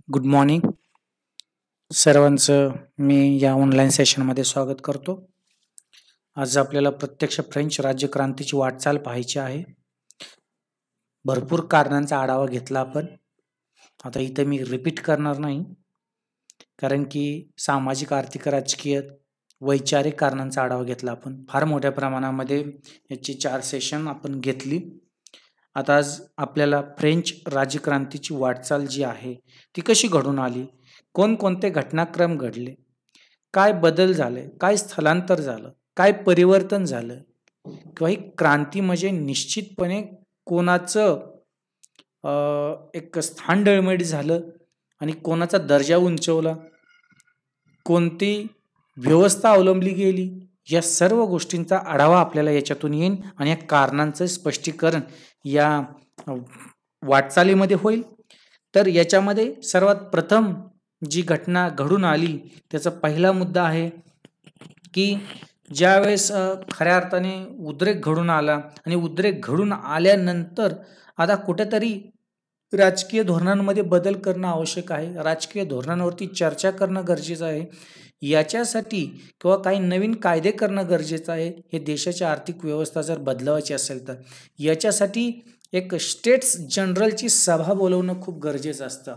Good morning सर्वांचं. मी या online सेशनमध्ये स्वागत करतो. आज आपल्याला प्रत्यक्ष फ्रेंच राज्यक्रांतीची वाटचाल पाहायची आहे. भरपूर कारणांचा आढावा घेतला आपण. आता इथं मी रिपीट करणार नाही, कारण की सामाजिक, आर्थिक, राजकीय, वैचारिक कारणांचा आढावा घेतला आपण. फार मोठ्या प्रमाणामध्ये याची 4 सेशन आपण घेतली. आता आज आपल्याला फ्रेंच राज्यक्रांतीची वाटचाल जी आहे ती कशी घडून आली, कोणकोणते घटनाक्रम घडले, काय बदल झाले, काय स्थलांतर झालं, काय परिवर्तन झालं, किंवा ही क्रांती म्हणजे निश्चितपणे कोणाचं एक स्थान डळमळीत झालं आणि कोणाचा दर्जा उंचवला, कोणती व्यवस्था अवलंबली गेली, या सर्व गोष्टींचा आढावा आपल्याला याच्यातून येईल आणि या कारणांचं स्पष्टीकरण या वाटचालीमध्ये होईल. तर याच्यामध्ये सर्वात प्रथम जी घटना घडून आली त्याचा पहिला मुद्दा आहे की ज्यावेळेस खऱ्या अर्थाने उद्रेक घडून आला आणि उद्रेक घडून आल्यानंतर आता कुठेतरी राजकीय धोरणांमध्ये बदल करणं आवश्यक आहे. राजकीय धोरणांवरती चर्चा करणं गरजेचं आहे. याच्यासाठी किंवा काही नवीन कायदे करणं गरजेचं आहे. हे देशाची आर्थिक व्यवस्था जर बदलवायची असेल तर याच्यासाठी एक स्टेट्स जनरलची सभा बोलवणं खूप गरजेचं असतं.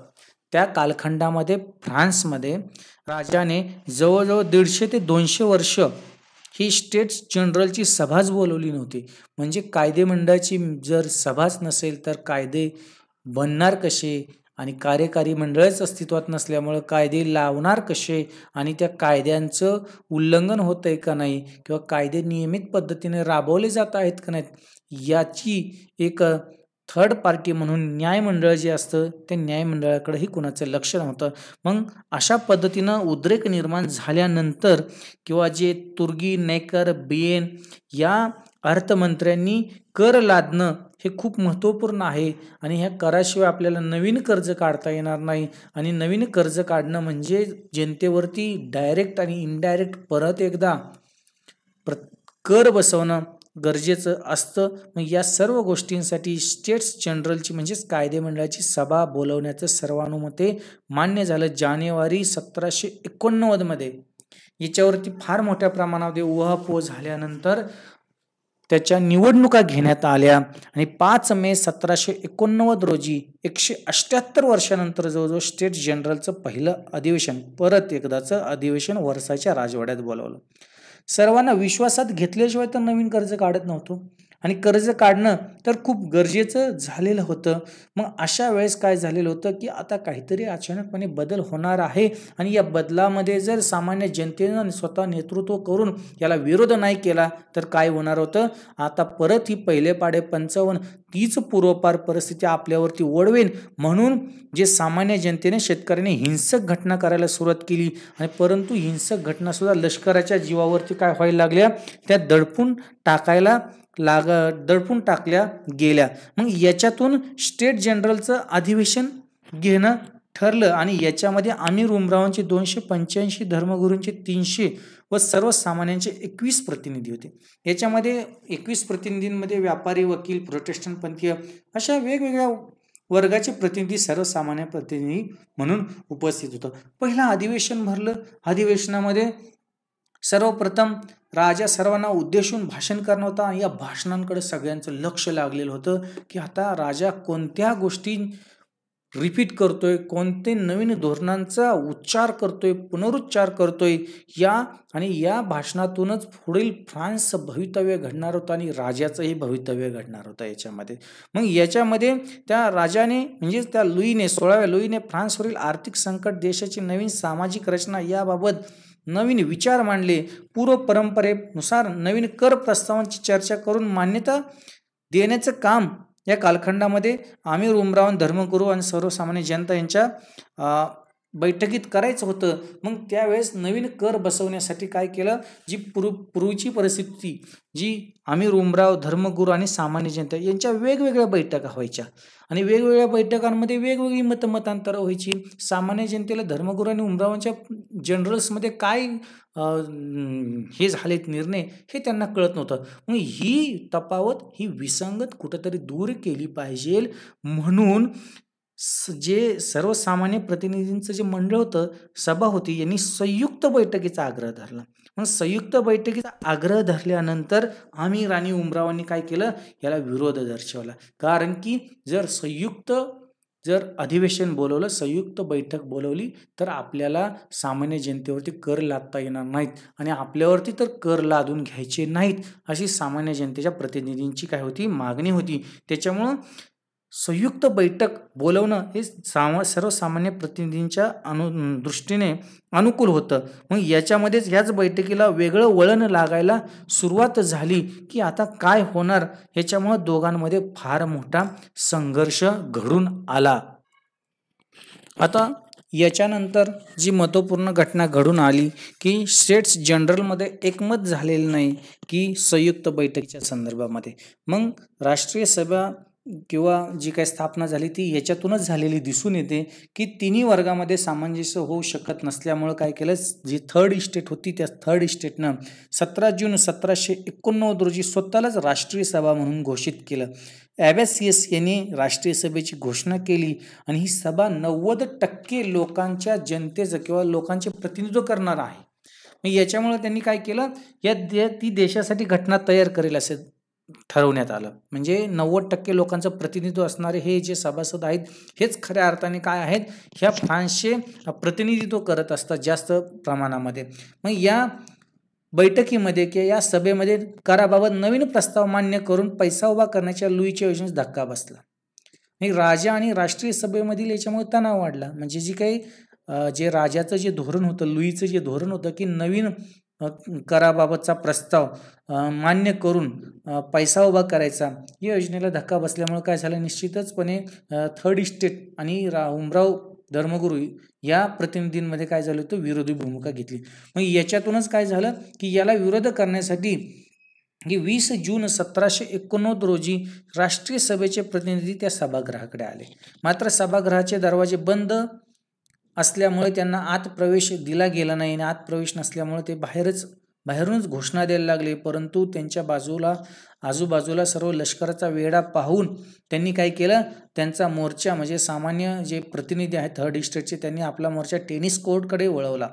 त्या कालखंडामध्ये फ्रान्समध्ये राजाने जवळजवळ 150 ते 200 वर्ष ही स्टेट्स जनरलची सभाच बोलवली नव्हती. म्हणजे कायदे मंडळाची जर सभाच नसेल तर कायदे बनणार कसे, आणि कार्यकारी मंडळच अस्तित्वात नसल्यामुळं कायदे लावणार कसे, आणि त्या कायद्यांचं उल्लंघन होतंय का नाही किंवा कायदे नियमित पद्धतीने राबवले जात आहेत का नाहीत, याची एक थर्ड पार्टी म्हणून न्यायमंडळ जे असतं त्या न्यायमंडळाकडेही कुणाचं लक्ष नव्हतं. मग अशा पद्धतीनं उद्रेक निर्माण झाल्यानंतर किंवा जे तुर्गी, नेकर, बियेन या अर्थमंत्र्यांनी कर लादणं हे खूप महत्त्वपूर्ण आहे. आणि ह्या कराशिवाय आपल्याला नवीन कर्ज काढता येणार नाही. आणि नवीन कर्ज काढणं म्हणजे जनतेवरती डायरेक्ट आणि इनडायरेक्ट परत एकदा कर बसवणं गरजेचं असतं. मग या सर्व गोष्टींसाठी स्टेट्स जनरलची म्हणजेच कायदे मंडळाची सभा बोलवण्याचं सर्वानुमते मान्य झालं जानेवारी 1789 मध्ये. याच्यावरती फार मोठ्या प्रमाणामध्ये उहापोह झाल्यानंतर त्याच्या निवडणुका घेण्यात आल्या आणि 5 मे 1789 रोजी 178 वर्षानंतर जवळजवळ स्टेट्स जनरलचं पहिलं अधिवेशन, परत एकदाचं अधिवेशन वर्साच्या राजवाड्यात बोलावलं. सर्वांना विश्वासात घेतल्याशिवाय तर नवीन कर्ज काढत नव्हतो आणि कर्ज काढणं तर खूप गरजेचं झालेलं होतं. मग अशा वेळेस काय झालेलं होतं की आता काहीतरी अचानकपणे बदल होणार आहे आणि या बदलामध्ये जर सामान्य जनतेनं स्वतः नेतृत्व करून याला विरोध नाही केला तर काय होणार होतं. आता परत ही पहिले पाडे 55 तीच पूर्वपार परिस्थिती आपल्यावरती ओढवेन म्हणून जे सामान्य जनतेने, शेतकऱ्यांनी हिंसक घटना करायला सुरुवात केली. आणि परंतु हिंसक घटना सुद्धा लष्कराच्या जीवावरती काय व्हायला लागल्या, त्या दडपून टाकल्या गेल्या. मग याच्यातून स्टेट जनरलचं अधिवेशन घेणं ठरलं आणि याच्यामध्ये आमीर उमरावांचे 285, धर्मगुरूंचे 300 व सर्वसामान्यांचे 21 प्रतिनिधी होते. याच्यामध्ये 21 प्रतिनिधींमध्ये व्यापारी, वकील, प्रोटेस्टंट पंथीय अशा वेगवेगळ्या वर्गाचे प्रतिनिधी, सर्वसामान्य प्रतिनिधी म्हणून उपस्थित होतं. पहिलं अधिवेशन भरलं. अधिवेशनामध्ये सर्वप्रथम राजा सर्वांना उद्देशून भाषण करणार होता आणि या भाषणांकडे सगळ्यांचं लक्ष लागलेलं होतं की आता राजा कोणत्या गोष्टी रिपीट करतोय, कोणते नवीन धोरणांचा उच्चार करतोय, पुनरुच्चार करतोय, या भाषणातूनच पुढील फ्रान्स भवितव्य घडणार होतं आणि राजाचंही भवितव्य घडणार होतं याच्यामध्ये. मग याच्यामध्ये त्या राजाने म्हणजे त्या लुईने, 16व्या लुईने फ्रान्सवरील आर्थिक संकट, देशाची नवीन सामाजिक रचना याबाबत नवीन विचार मांडले. पूर्व परंपरेनुसार नवीन कर प्रस्तावांची चर्चा करून मान्यता देण्याचं काम या कालखंडामध्ये आमीर उमराव, धर्मगुरू आणि सर्वसामान्य जनता यांच्या बैठकीत करायचं होतं. मग त्यावेळेस नवीन कर बसवण्यासाठी काय केलं, जी पूर्वीची परिस्थिती, जी आमीर उमराव, धर्मगुरू आणि सामान्य जनता यांच्या वेगवेगळ्या बैठका व्हायच्या आणि वेगवेगळ्या बैठकांमध्ये वेगवेगळी मतमतांतरं व्हायची. सामान्य जनतेला धर्मगुरू आणि उमरावांच्या जनरल्समध्ये काय हे झालेत निर्णय हे त्यांना कळत नव्हतं. मग ही तफावत, ही विसंगत कुठंतरी दूर केली पाहिजे म्हणून जे सर्वसामान्य प्रतिनिधींचं जे मंडळ होतं, सभा होती, यांनी संयुक्त बैठकीचा आग्रह धरला. मग संयुक्त बैठकीचा आग्रह धरल्यानंतर आम्ही राणी उमरावांनी काय केलं, याला विरोध दर्शवला. कारण की जर अधिवेशन बोलवलं, संयुक्त बैठक बोलवली, तर आपल्याला सामान्य जनतेवरती कर लादता येणार नाहीत आणि आपल्यावरती तर कर लादून घ्यायचे नाहीत, अशी सामान्य जनतेच्या प्रतिनिधींची काय होती, मागणी होती. त्याच्यामुळं संयुक्त बैठक बोलवणं हे सर्वसामान्य प्रतिनिधींच्या दृष्टीने अनुकूल होतं. मग याच्यामध्येच ह्याच बैठकीला वेगळं वळण लागायला सुरुवात झाली, की आता काय होणार, ह्याच्यामुळं दोघांमध्ये फार मोठा संघर्ष घडून आला. आता याच्यानंतर जी महत्त्वपूर्ण घटना घडून आली, की स्टेट्स जनरलमध्ये एकमत झालेलं नाही की संयुक्त बैठकीच्या संदर्भामध्ये. मग राष्ट्रीय सभा किंवा जी काही स्थापना झाली ती याच्यातूनच झालेली दिसून येते, की तिन्ही वर्गामध्ये सामंजस्य होऊ शकत नसल्यामुळं काय केलं, जी थर्ड इस्टेट होती त्या थर्ड इस्टेटनं 17 जून 1789 रोजी स्वतःलाच राष्ट्रीय सभा म्हणून घोषित केलं. ॲबॅसियस यांनी राष्ट्रीय सभेची घोषणा केली आणि ही सभा 90% लोकांच्या जनतेचं किंवा लोकांचे प्रतिनिधित्व करणार आहे. मग याच्यामुळे त्यांनी काय केलं, ती देशासाठी घटना तयार करेल असे ठरवण्यात आलं. म्हणजे 90% लोकांचं प्रतिनिधित्व असणारे हे जे सभासद आहेत, हेच खऱ्या अर्थाने काय आहेत, ह्या फ्रान्सचे प्रतिनिधित्व करत असतात जास्त प्रमाणामध्ये. मग या बैठकीमध्ये किंवा या सभेमध्ये कराबाबत नवीन प्रस्ताव मान्य करून पैसा उभा करण्याच्या लुईच्या योजनेस धक्का बसला. आणि राजा आणि राष्ट्रीय सभेमधील याच्यामुळे तणाव वाढला. म्हणजे जी काही जे राजाचं जे धोरण होतं, लुईचं जे धोरण होतं, की नवीन कराबाबतचा प्रस्ताव मान्य करून पैसा उभा करायचा, या योजनेला धक्का बसल्यामुळे काय झालं, निश्चितचपणे थर्ड इस्टेट आणि उमराव धर्मगुरू या प्रतिनिधींमध्ये काय झालं होतं, विरोधी भूमिका घेतली. मग याच्यातूनच काय झालं, की याला विरोध करण्यासाठी 20 जून 1789 रोजी राष्ट्रीय सभेचे प्रतिनिधी त्या सभागृहाकडे आले. मात्र सभागृहाचे दरवाजे बंद असल्यामुळे त्यांना आत प्रवेश दिला गेला नाही आणि आत प्रवेश नसल्यामुळे ते बाहेरूनच घोषणा द्यायला लागले. परंतु त्यांच्या आजूबाजूला सर्व लष्कराचा वेढा पाहून त्यांनी काय केलं, त्यांचा मोर्चा म्हणजे सामान्य जे प्रतिनिधी आहेत थर्ड इस्टेटचे, त्यांनी आपला मोर्चा टेनिस कोर्टकडे वळवला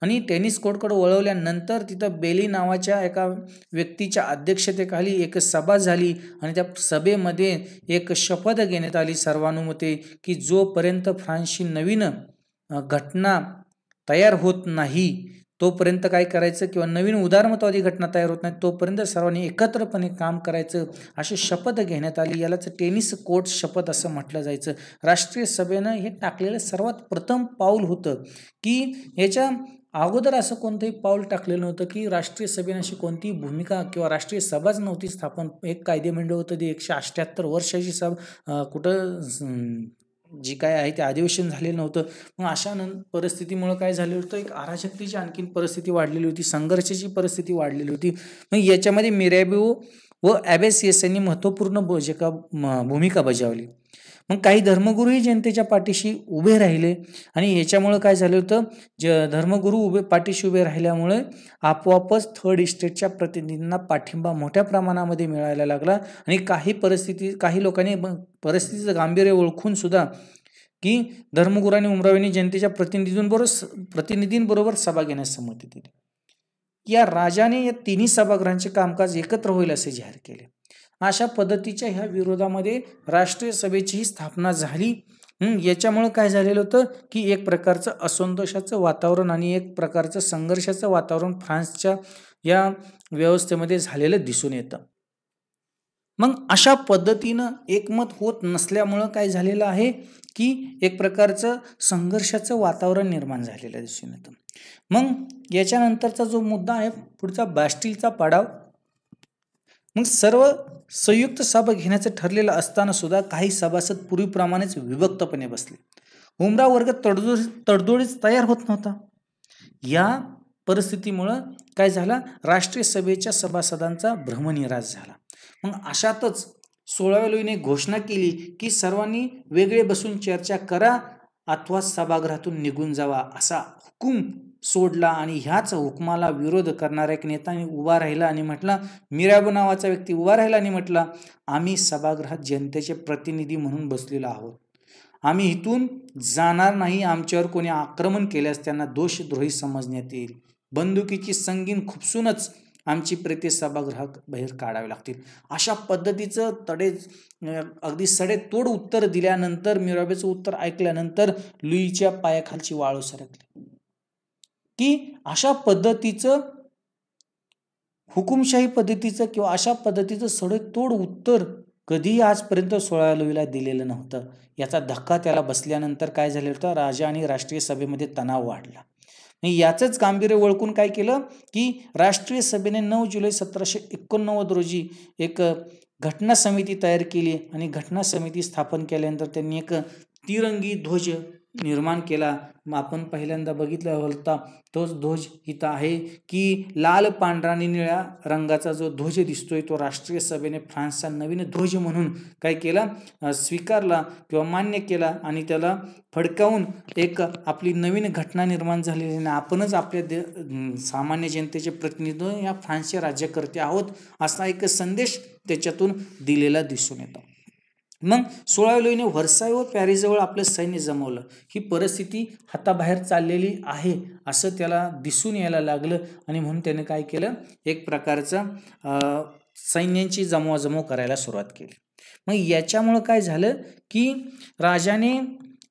आणि टेनिस कोर्टकडे वळवल्यानंतर तिथं बेली नावाच्या एका व्यक्तीच्या अध्यक्षतेखाली एक सभा झाली आणि त्या सभेमध्ये एक शपथ घेण्यात आली सर्वानुमते, की जोपर्यंत फ्रान्सची नवीन घटना तयार होत नाही तोपर्यंत काय करायचं, किंवा नवीन उदारमतवादी घटना तयार होत नाही तोपर्यंत सर्वांनी एकत्रपणे काम करायचं, अशी शपथ घेण्यात आली. यालाच टेनिस कोर्ट शपथ असं म्हटलं जायचं. राष्ट्रीय सभेनं हे टाकलेलं सर्वात प्रथम पाऊल होतं, की याच्या अगोदर असं कोणतंही पाऊल टाकलेलं नव्हतं, की राष्ट्रीय सभेने अशी कोणतीही भूमिका किंवा राष्ट्रीय सभाच नव्हती स्थापन. एक कायदेमंडळ होतं, ते 178 वर्षाची सभा कुठं जी काय आहे ते अधिवेशन झालेलं नव्हतं. मग अशा परिस्थितीमुळे काय झालेलं होतं, एक अराजकतेची आणखीन परिस्थिती वाढलेली होती, संघर्षाची परिस्थिती वाढलेली होती. मग याच्यामध्ये मिराबेओ व ॲबॅसियस यांनी महत्त्वपूर्ण भूमिका बजावली. मग काही धर्मगुरूही जनतेच्या पाठीशी उभे राहिले आणि याच्यामुळं काय झालं होतं, धर्मगुरू पाठीशी उभे राहिल्यामुळे आपोआपच थर्ड इस्टेटच्या प्रतिनिधींना पाठिंबा मोठ्या प्रमाणामध्ये मिळायला लागला आणि काही लोकांनी परिस्थितीचं गांभीर्य ओळखून सुद्धा, की धर्मगुरू आणि उमरावांनी जनतेच्या प्रतिनिधींबरोबर सभा घेण्यास संमती दिली. या राजाने या तिन्ही सभागृहांचे कामकाज एकत्र होईल असे जाहीर केले. अशा पद्धतीच्या ह्या विरोधामध्ये राष्ट्रीय सभेचीही स्थापना झाली. याच्यामुळे काय झालेलं होतं, की एक प्रकारचं असंतोषाचं वातावरण आणि एक प्रकारचं संघर्षाचं वातावरण फ्रान्सच्या या व्यवस्थेमध्ये झालेलं दिसून येतं. मग अशा पद्धतीनं एकमत होत नसल्यामुळं काय झालेलं आहे, की एक प्रकारचं संघर्षाचं वातावरण निर्माण झालेलं दिसून येतं. मग याच्यानंतरचा जो मुद्दा आहे पुढचा, बास्टिलचा पाडाव. मग सर्व संयुक्त सभा घेण्याचं ठरलेलं असताना सुद्धा काही सभासद पूर्वीप्रमाणेच विभक्तपणे बसले. उमराव वर्ग तडजोडीच तयार होत नव्हता. या परिस्थितीमुळं काय झाला, राष्ट्रीय सभेच्या सभासदांचा भ्रमनिरास झाला. मग अशातच 16व्या लुईने घोषणा केली, की सर्वांनी वेगळे बसून चर्चा करा अथवा सभागृहातून निघून जावा, असा हुकूम सोडला. आणि ह्याच हुकमाला विरोध करणाऱ्या एक नेत्याने उभा राहिला आणि म्हटला, मिराबो नावाचा व्यक्ती उभा राहिला आणि म्हटला, आम्ही सभागृहात जनतेचे प्रतिनिधी म्हणून बसलेलो आहोत आम्ही इथून जाणार नाही, आमच्यावर कोणी आक्रमण केल्यास त्यांना दोषद्रोही समजण्यात येईल. बंदुकीची संगीन खुपसूनच आमची प्रेते सभागृहात बाहेर काढावी लागतील. अशा पद्धतीचं अगदी सडेतोड उत्तर दिल्यानंतर, मीराबाईचं उत्तर ऐकल्यानंतर लुईच्या पायाखालची वाळू सरकली की अशा पद्धतीचं हुकुमशाही पद्धतीचं किंवा अशा पद्धतीचं सडेतोड उत्तर कधीही आजपर्यंत 16 लुईला दिलेलं नव्हतं. याचा धक्का त्याला बसल्यानंतर काय झालं होतं, राजा आणि राष्ट्रीय सभेमध्ये तणाव वाढला. याचंच गांभीर्य ओळखून काय केलं की राष्ट्रीय सभेने 9 जुलै 1789 रोजी एक घटना समिती तयार केली आणि घटना समिती स्थापन केल्यानंतर त्यांनी एक तिरंगी ध्वज निर्माण केला. मग आपण पहिल्यांदा बघितला होता तोच ध्वज इथं आहे की लाल पांढरा आणि निळ्या रंगाचा जो ध्वज दिसतोय तो राष्ट्रीय सभेने फ्रान्सचा नवीन ध्वज म्हणून काय केला, स्वीकारला किंवा मान्य केला आणि त्याला फडकावून एक आपली नवीन घटना निर्माण झालेली आणि आपणच आपल्या सामान्य जनतेचे प्रतिनिधित्व या फ्रान्सचे राज्यकर्ते आहोत असा एक संदेश त्याच्यातून दिलेला दिसून येतो. मग 16 लुईने व्हर्साय व पॅरिसजवळ आपलं सैन्य जमवलं. ही परिस्थिती हाताबाहेर चाललेली आहे असं त्याला दिसून यायला लागलं आणि म्हणून त्याने काय केलं, एक प्रकारचं सैन्यांची जमवाजमव करायला सुरुवात केली. मग याच्यामुळं काय झालं की राजाने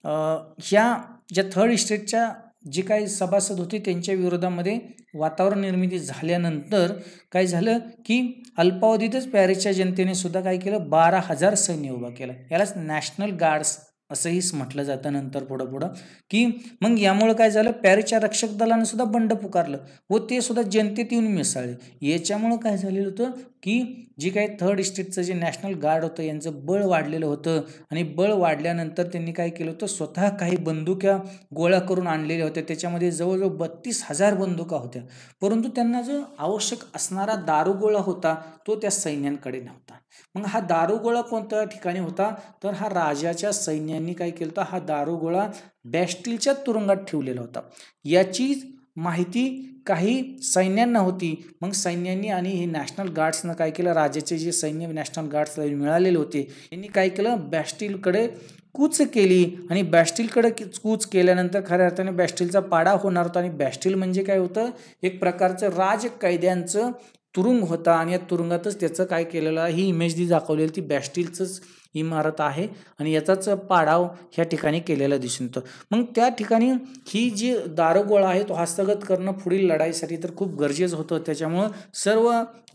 ह्या ज्या थर्ड इस्टेटच्या जे काही सभासद होते त्यांच्या विरोधामध्ये वातावरण निर्मिती झाल्यानंतर काय झालं की अल्पावधीतच पॅरिसच्या जनतेने सुद्धा काय केलं, 12,000 सैन्य उभा केलं. यालाच नॅशनल गार्ड्स असंही म्हटलं जातं नंतर पुढं की मग यामुळे काय झालं, पॅरिसच्या रक्षक दलाने सुद्धा बंड पुकारलं व ते सुद्धा जनतेत येऊन मिसळले. याच्यामुळं काय झालेलं होतं की जी काही थर्ड इस्टेटचं जे नॅशनल गार्ड होतं यांचं बळ वाढलेलं होतं आणि बळ वाढल्यानंतर त्यांनी काय केलं होतं, स्वतः काही बंदुक्या गोळा करून आणलेल्या होत्या. त्याच्यामध्ये जवळजवळ 32,000 बंदुका होत्या, परंतु त्यांना जो आवश्यक असणारा दारुगोळा होता तो त्या सैन्यांकडे नव्हता. मग हा दारुगोळा कोणत्या ठिकाणी होता, तर हा राजाच्या सैन्यांनी काय केलं होतं, हा दारुगोळा बॅस्टिलच्या तुरुंगात ठेवलेला होता. याची माहिती काही सैन्यांना होती. मग सैन्यांनी आणि हे नॅशनल गार्ड्सनं काय केलं, राजाचे जे सैन्य नॅशनल गार्ड्सला मिळालेले होते यांनी काय केलं, बॅस्टिलकडे कूच केली आणि बॅस्टिलकडे कूच केल्यानंतर खऱ्या अर्थाने बॅस्टिलचा पाडाव होणार होता. आणि बॅस्टिल म्हणजे काय होतं, एक प्रकारचं राजकैद्यांचं तुरुंग होता आणि या तुरुंगातच त्याचं काय केलेलं, ही इमेज दाखवलेली ती बॅस्टिलचंच इमारत आहे आणि याचाच पाडाव ह्या ठिकाणी केलेला दिसून येतो. मग त्या ठिकाणी ही जी दारुगोळा आहे तो हस्तगत करणं पुढील लढाईसाठी तर खूप गरजेचं होतं. त्याच्यामुळं सर्व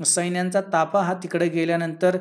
सैन्यांचा ताफा हा तिकडे गेल्यानंतर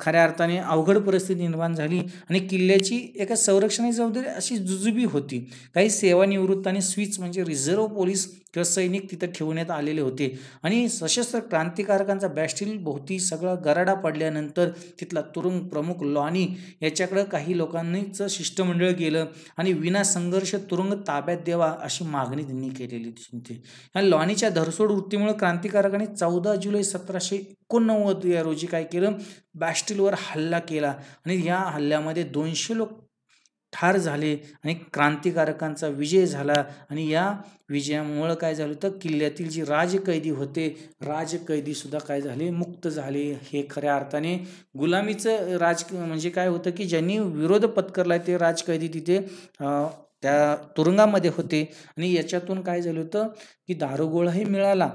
खऱ्या अर्थाने अवघड परिस्थिती निर्माण झाली आणि किल्ल्याची एका संरक्षणाची जबाबदारी अशी जुजुबी होती. काही सेवानिवृत्त आणि स्विच म्हणजे रिझर्व्ह पोलीस किंवा सैनिक तिथं ठेवण्यात आलेले होते आणि सशस्त्र क्रांतिकारकांचा बॅस्टिल भोवती सगळा गराडा पडल्यानंतर तिथला तुरुंग प्रमुख लॉनी याच्याकडे काही लोकांनीच शिष्टमंडळ गेलं आणि विना संघर्ष तुरुंग ताब्यात द्यावा अशी मागणी त्यांनी केलेली दिसते. या लॉनीच्या धरसोड वृत्तीमुळे क्रांतिकारकांनी 14 जुलै 1789 या रोजी काय केलं, बॅस्टिलवर हल्ला केला आणि या हल्ल्यामध्ये 200 लोक ठार झाले आणि क्रांतिकारकांचा विजय झाला. आणि या विजयामुळं काय झालं तर किल्ल्यातील जी राजकैदी होते, राजकैदी सुद्धा काय झाले, मुक्त झाले. हे खऱ्या अर्थाने गुलामीचं म्हणजे काय होतं की ज्यांनी विरोध पत्करला ते राजकैदी तिथे त्या तुरुंगामध्ये होते आणि याच्यातून काय झालं होतं की दारुगोळाही मिळाला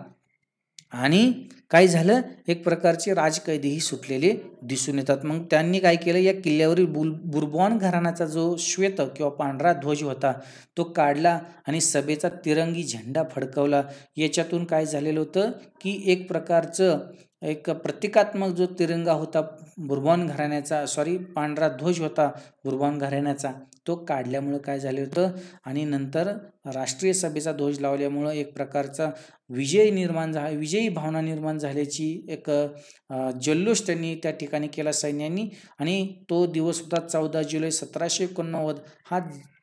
आणि काय झालं, एक प्रकारचे राजकैदीही सुटलेले दिसून येतात. मग त्यांनी काय केलं, या किल्ल्यावरील बुरबॉन घराण्याचा जो श्वेत किंवा पांढरा ध्वज होता तो काढला आणि सभेचा तिरंगी झेंडा फडकवला. याच्यातून काय झालेलं होतं की एक प्रकारचं एक प्रतिकात्मक जो तिरंगा होता बुरबॉन घराण्याचा, पांढरा ध्वज होता बुरबॉन घराण्याचा, तो काढल्यामुळं काय झालं होतं आणि नंतर राष्ट्रीय सभेचा ध्वज लावल्यामुळं एक प्रकारचा विजयी भावना निर्माण झाल्याची एक जल्लोष त्यांनी त्या ठिकाणी केला सैन्यांनी. आणि तो दिवस होता 14 जुलै 1789. हा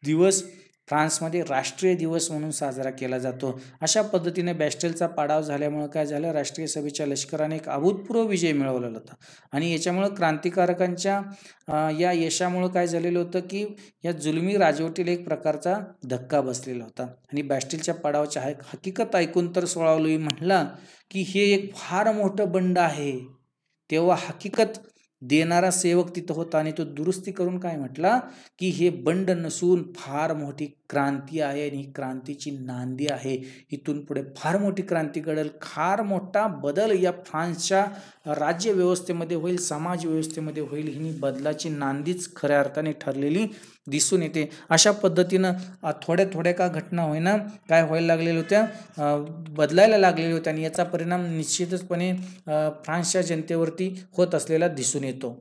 दिवस फ्रान्समध्ये राष्ट्रीय दिवस म्हणून साजरा केला जातो. अशा पद्धतीने बॅस्टिलचा पाडाव झाल्यामुळे काय झालं, राष्ट्रीय सभेच्या लष्कराने एक अभूतपूर्व विजय मिळवलेला होता आणि याच्यामुळे क्रांतिकारकांच्या या यशामुळे काय झालेलं होतं की या जुलमी राजवटीला एक प्रकारचा धक्का बसलेला होता. आणि बॅस्टिलच्या पाडावाची हकीकत ऐकून तर 16 लुई म्हणला की हे एक फार मोठं बंड आहे. तेव्हा हकीकत देणारा सेवक तिथं होता आणि तो दुरुस्ती करून काय म्हटला की हे बंड नसून फार मोठी क्रांती आहे आणि ही क्रांतीची नांदी आहे. इथून पुढे फार मोठी क्रांती घडेल, फार मोठा बदल या फ्रान्सच्या राज्य व्यवस्थेमध्ये होईल, समाज व्यवस्थेमध्ये होईल. ही बदलाची नांदीच खऱ्या अर्थाने ठरलेली दिसून येते. अशा पद्धतीनं थोड्या थोड्या का घटना होईना काय व्हायला लागलेल्या होत्या, बदलायला लागलेल्या होत्या आणि याचा परिणाम निश्चितचपणे फ्रान्सच्या जनतेवरती होत असलेला दिसून येतो.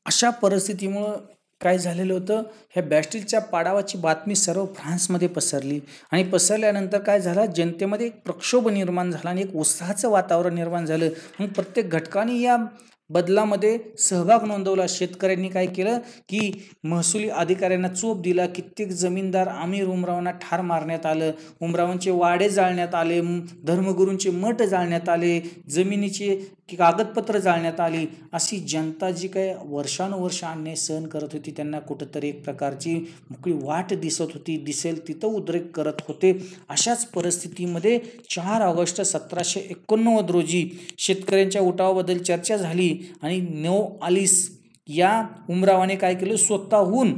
अशा परिस्थितीमुळं काय झालेलं होतं, ह्या बॅस्टिलच्या पाडावाची बातमी सर्व फ्रान्समध्ये पसरली आणि पसरल्यानंतर काय झालं, जनतेमध्ये एक प्रक्षोभ निर्माण झाला आणि एक उत्साहाचं वातावरण निर्माण झालं. मग प्रत्येक घटकाने या बदलामध्ये सहभाग नोंदवला. शेतकऱ्यांनी काय केलं की महसुली अधिकाऱ्यांना चोप दिला. कित्येक जमीनदार आमिर उमरावांना ठार मारण्यात आलं. उमरावांचे वाडे जाळण्यात आले, धर्मगुरूंचे मठ जाळण्यात आले, जमिनीचे कागदपत्र जाळण्यात आली. अशी जनता जी काय वर्षानुवर्ष अन्याय सहन करत होती त्यांना कुठंतरी एक प्रकारची मोकळी वाट दिसत होती, दिसेल तिथं उद्रेक करत होते. अशाच परिस्थितीमध्ये 4 ऑगस्ट 1789 रोजी शेतकऱ्यांच्या उठावाबद्दल चर्चा झाली आणि नोआलिस या उमरावाने काय केलं, स्वतःहून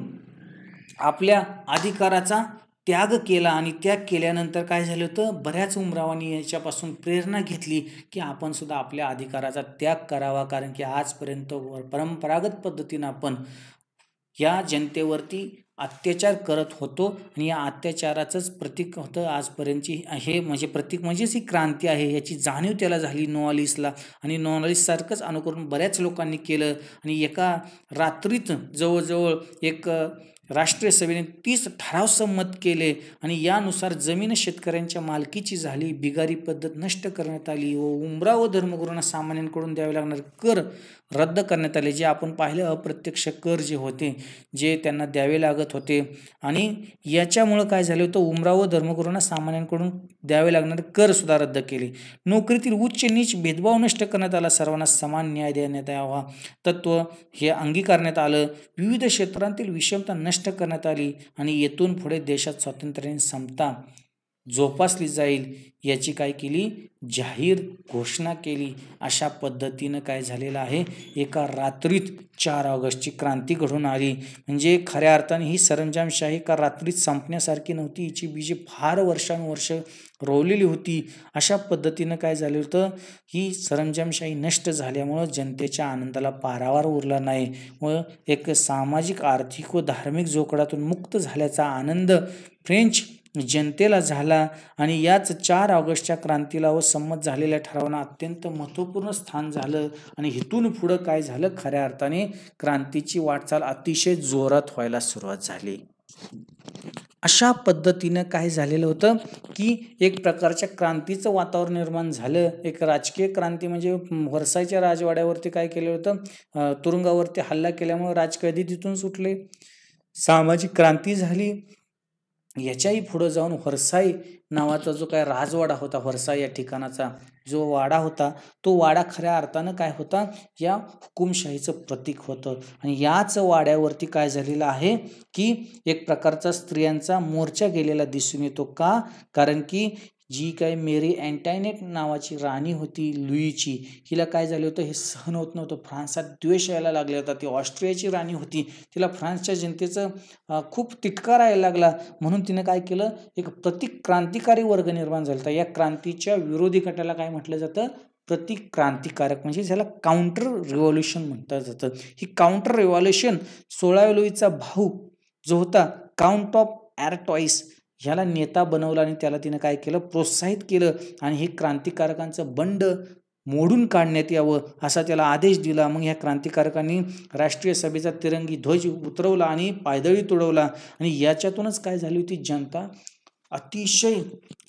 आपल्या अधिकाराचा त्याग केला आणि त्याग केल्यानंतर काय झालं होतं, बऱ्याच उमरावांनी याच्यापासून प्रेरणा घेतली की आपण सुद्धा आपल्या अधिकाराचा त्याग करावा, कारण की आजपर्यंत परंपरागत पद्धतीनं आपण या जनतेवरती अत्याचार करत होतो आणि या अत्याचाराचंच प्रतीक होतं आजपर्यंतची. हे म्हणजे प्रतीक म्हणजेच ही क्रांती आहे याची जाणीव त्याला झाली नोआलिसला आणि नोआलिससारखंच अनुकरण बऱ्याच लोकांनी केलं आणि एका रात्रीत जवळजवळ एक राष्ट्रीय सभेने 30 ठराव संमत केले आणि यानुसार जमीन शेतकऱ्यांच्या मालकीची झाली, बिगारी पद्धत नष्ट करण्यात आली व उमरा व धर्मगुरूंना सामान्यांकडून द्यावे लागणारे कर रद्द करण्यात आले. जे आपण पाहिलं अप्रत्यक्ष कर जे होते जे त्यांना द्यावे लागत होते आणि याच्यामुळं काय झालं होतं, उमरा व धर्मगुरूंना सामान्यांकडून द्यावे लागणारे कर सुद्धा रद्द केले. नोकरीतील उच्च नीच भेदभाव नष्ट करण्यात आला, सर्वांना समान न्याय देण्यात यावा तत्व हे अंगीकारण्यात आलं. विविध क्षेत्रांतील विषमता नष्ट करण्यात आली आणि येथून पुढे देशात स्वातंत्र्याने समता जोपासली जाईल याची काय केली, जाहीर घोषणा केली. अशा पद्धतीनं काय झालेलं आहे, एका रात्रीत 4 ऑगस्टची क्रांती घडून आली. म्हणजे खऱ्या अर्थाने ही सरंजामशाही एका रात्रीत संपण्यासारखी नव्हती, हिची बीजे फार वर्षानुवर्ष रोवलेली होती. अशा पद्धतीनं काय झालं होतं, ही सरंजामशाही नष्ट झाल्यामुळं जनतेच्या आनंदाला पारावार उरला नाही व एक सामाजिक, आर्थिक व धार्मिक जोखडातून मुक्त झाल्याचा आनंद फ्रेंच जनतेला झाला आणि याच 4 ऑगस्टच्या क्रांतीला व संमत झालेल्या ठरावांना अत्यंत महत्त्वपूर्ण स्थान झालं आणि इथून पुढं काय झालं, खऱ्या अर्थाने क्रांतीची वाटचाल अतिशय जोरात व्हायला सुरुवात झाली. अशा पद्धतीनं काय झालेलं होतं की एक प्रकारच्या क्रांतीचं वातावरण निर्माण झालं. एक राजकीय क्रांती म्हणजे व्हर्सायच्या राजवाड्यावरती काय केलं होतं, तुरुंगावरती हल्ला केल्यामुळे राजकैदी तिथून सुटले, सामाजिक क्रांती झाली. याच्याही पुढं जाऊन व्हर्साय नावाचा जो काय राजवाडा होता, व्हर्साय या ठिकाणाचा जो वाडा होता, तो वाडा खऱ्या अर्थानं काय होता, या हुकुमशाहीचं प्रतीक होतं आणि याच वाड्यावरती काय झालेलं आहे की एक प्रकारचा स्त्रियांचा मोर्चा गेलेला दिसून येतो. का, कारण की जी काय मेरी अँटायनेट नावाची राणी होती लुईची, हिला काय झालं होतं, हे सहन होत नव्हतं, फ्रान्सात द्वेष यायला लागला होता. ती ऑस्ट्रियाची राणी होती, तिला फ्रान्सच्या जनतेचं खूप तिटकार यायला लागला. म्हणून तिनं काय केलं, एक प्रतिक क्रांतिकारी वर्ग निर्माण झाला होता. या क्रांतीच्या विरोधी गटाला काय म्हटलं जातं, प्रतिक क्रांतिकारक, म्हणजे ज्याला काउंटर रिव्हॉल्युशन म्हटलं जातं. ही काउंटर रिव्हॉल्युशन 16व्या लुईचा भाऊ जो होता काउंट ऑफ आर्टॉइस ह्याला नेता बनवला आणि त्याला तिनं काय केलं, प्रोत्साहित केलं आणि हे क्रांतिकारकांचं बंड मोडून काढण्यात यावं असा त्याला आदेश दिला. मग ह्या क्रांतिकारकांनी राष्ट्रीय सभेचा तिरंगी ध्वज उतरवला आणि पायदळी तुडवला आणि याच्यातूनच काय झाली होती, जनता अतिशय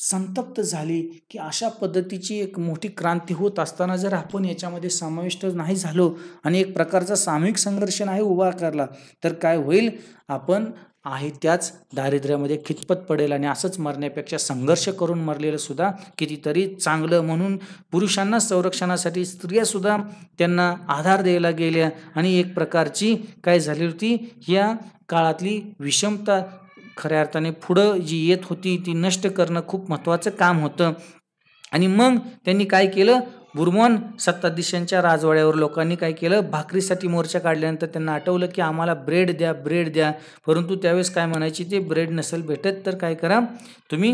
संतप्त झाली की अशा पद्धतीची एक मोठी क्रांती होत असताना जर आपण याच्यामध्ये समाविष्ट नाही झालो आणि एक प्रकारचा सामूहिक संघर्ष नाही उभा करला तर काय होईल, आपण आहे त्याच दारिद्र्यामध्ये खितपत पडेल आणि असंच मरण्यापेक्षा संघर्ष करून मरलेलं सुद्धा कितीतरी चांगलं. म्हणून पुरुषांना संरक्षणासाठी स्त्रियासुद्धा त्यांना आधार द्यायला गेल्या आणि एक प्रकारची काय झाली होती, या काळातली विषमता खऱ्या अर्थाने पुढं जी येत होती ती नष्ट करणं खूप महत्त्वाचं काम होतं. आणि मग त्यांनी काय केलं, बुर्बॉन सत्ताधीशांच्या राजवाड्यावर लोकांनी काय केलं, भाकरीसाठी मोर्चा काढल्यानंतर त्यांना आठवलं की आम्हाला ब्रेड द्या, ब्रेड द्या. परंतु त्यावेळेस काय म्हणायची, ते ब्रेड नसेल भेटत तर काय करा, तुम्ही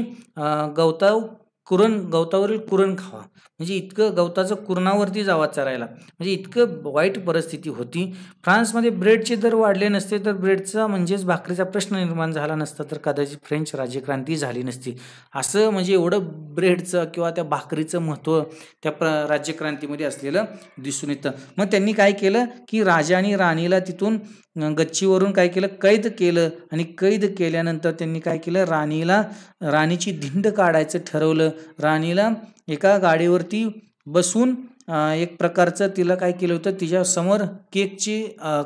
गवतावरील कुरण खावा. म्हणजे इतकं गवताचं कुरणावरती जावा चरायला, म्हणजे इतकं वाईट परिस्थिती होती. फ्रान्समध्ये ब्रेडचे दर वाढले नसते तर ब्रेडचा म्हणजेच भाकरीचा प्रश्न निर्माण झाला नसता, तर कदाचित फ्रेंच राज्यक्रांती झाली नसती. असं म्हणजे एवढं ब्रेडचं किंवा त्या भाकरीचं महत्त्व त्या राज्यक्रांतीमध्ये असलेलं दिसून येतं. मग त्यांनी काय केलं की राजा आणि राणीला तिथून गच्चीवरून काय केलं, कैद केलं. आणि कैद केल्यानंतर त्यांनी काय केलं, राणीची धिंड काढायचं ठरवलं. राणीला एका गाडीवरती बसून एक प्रकारचं तिला काय केलं होतं, तिच्या समोर केकची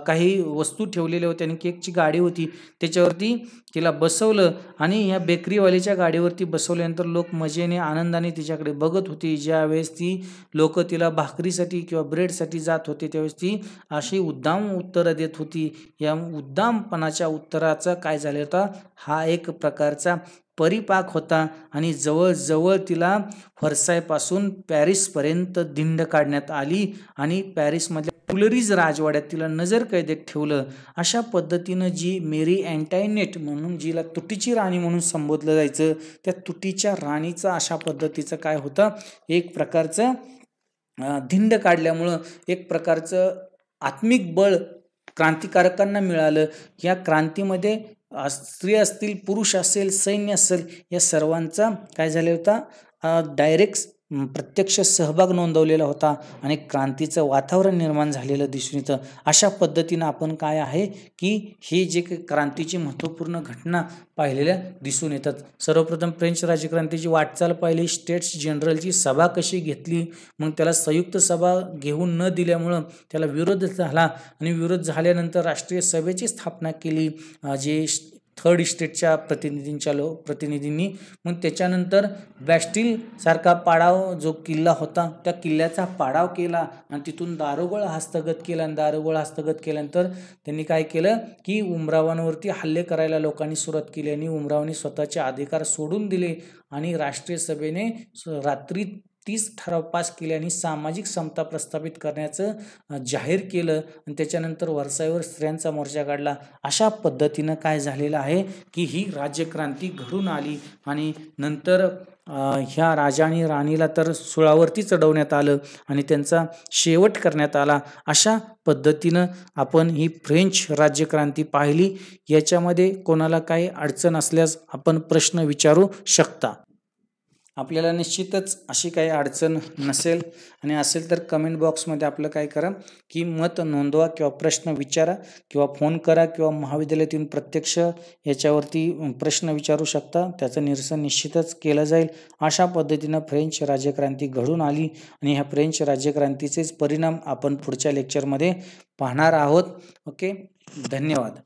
काही वस्तू ठेवलेल्या होत्या आणि केकची गाडी होती, त्याच्यावरती तिला बसवलं. आणि ह्या बेकरीवाल्याच्या गाडीवरती बसवल्यानंतर लोक मजेने आनंदाने तिच्याकडे बघत होती. ज्यावेळेस ती लोक तिला भाकरीसाठी किंवा ब्रेडसाठी जात होते त्यावेळेस ती अशी उद्दाम उत्तरं देत होती. या उद्दामपणाच्या उत्तराचा काय झालं होता, हा एक प्रकारचा परिपाक होता. आणि जवळजवळ तिला व्हर्सायपासून पॅरिसपर्यंत धिंड काढण्यात आली आणि पॅरिसमधल्या ट्युलरीज राजवाड्यात तिला नजर कैदेत ठेवलं. अशा पद्धतीनं जी मेरी अँटायनेट म्हणून, जिला तुटीची राणी म्हणून संबोधलं जायचं, त्या तुटीच्या राणीचा अशा पद्धतीचं काय होतं, एक प्रकारचं धिंड काढल्यामुळं एक प्रकारचं आत्मिक बळ क्रांतिकारकांना मिळालं. या क्रांतीमध्ये स्त्री असतील, पुरुष असेल, सैन्य असेल, या सर्वांचा काय झाले होता, डायरेक्ट प्रत्यक्ष सहभाग नोंदवलेला होता आणि क्रांतीचं वातावरण निर्माण झालेलं दिसून येतं. अशा पद्धतीनं आपण काय आहे की ही जे क्रांतीची महत्त्वपूर्ण घटना पाहिलेल्या दिसून येतात. सर्वप्रथम फ्रेंच राज्यक्रांतीची वाटचाल पाहिली, स्टेट्स जनरलची सभा कशी घेतली, मग त्याला संयुक्त सभा घेऊन न दिल्यामुळं त्याला विरोध झाला आणि विरोध झाल्यानंतर राष्ट्रीय सभेची स्थापना केली जे थर्ड इस्टेटच्या प्रतिनिधींनी. मग त्याच्यानंतर बॅस्टिल सारखा पाडाव जो किल्ला होता त्या किल्ल्याचा पाडाव केला आणि तिथून दारुगोळा हस्तगत केला. आणि दारुगोळा हस्तगत केल्यानंतर त्यांनी काय केलं की उमरावांवरती हल्ले करायला लोकांनी सुरुवात केली आणि उमरावांनी स्वतःचे अधिकार सोडून दिले आणि राष्ट्रीय सभेने रात्री 30 ठराव पास केले आणि सामाजिक समता प्रस्थापित करण्याचं जाहीर केलं. आणि त्याच्यानंतर व्हर्सायवर स्त्रियांचा मोर्चा काढला. अशा पद्धतीनं काय झालेलं आहे की ही राज्यक्रांती घडून आली आणि नंतर ह्या राजा आणि राणीला तर सुळावरती चढवण्यात आलं आणि त्यांचा शेवट करण्यात आला. अशा पद्धतीनं आपण ही फ्रेंच राज्यक्रांती पाहिली. याच्यामध्ये कोणाला काही अडचण असल्यास आपण प्रश्न विचारू शकता. आपल्याला निश्चितच अशी काही अडचण नसेल आणि असेल तर कमेंट बॉक्समध्ये आपलं काय करा की मत नोंदवा किंवा प्रश्न विचारा किंवा फोन करा किंवा महाविद्यालयातून प्रत्यक्ष याच्यावरती प्रश्न विचारू शकता. त्याचं निरसन निश्चितच केलं जाईल. अशा पद्धतीनं फ्रेंच राज्यक्रांती घडून आली आणि ह्या फ्रेंच राज्यक्रांतीचेच परिणाम आपण पुढच्या लेक्चरमध्ये पाहणार आहोत. ओके, धन्यवाद.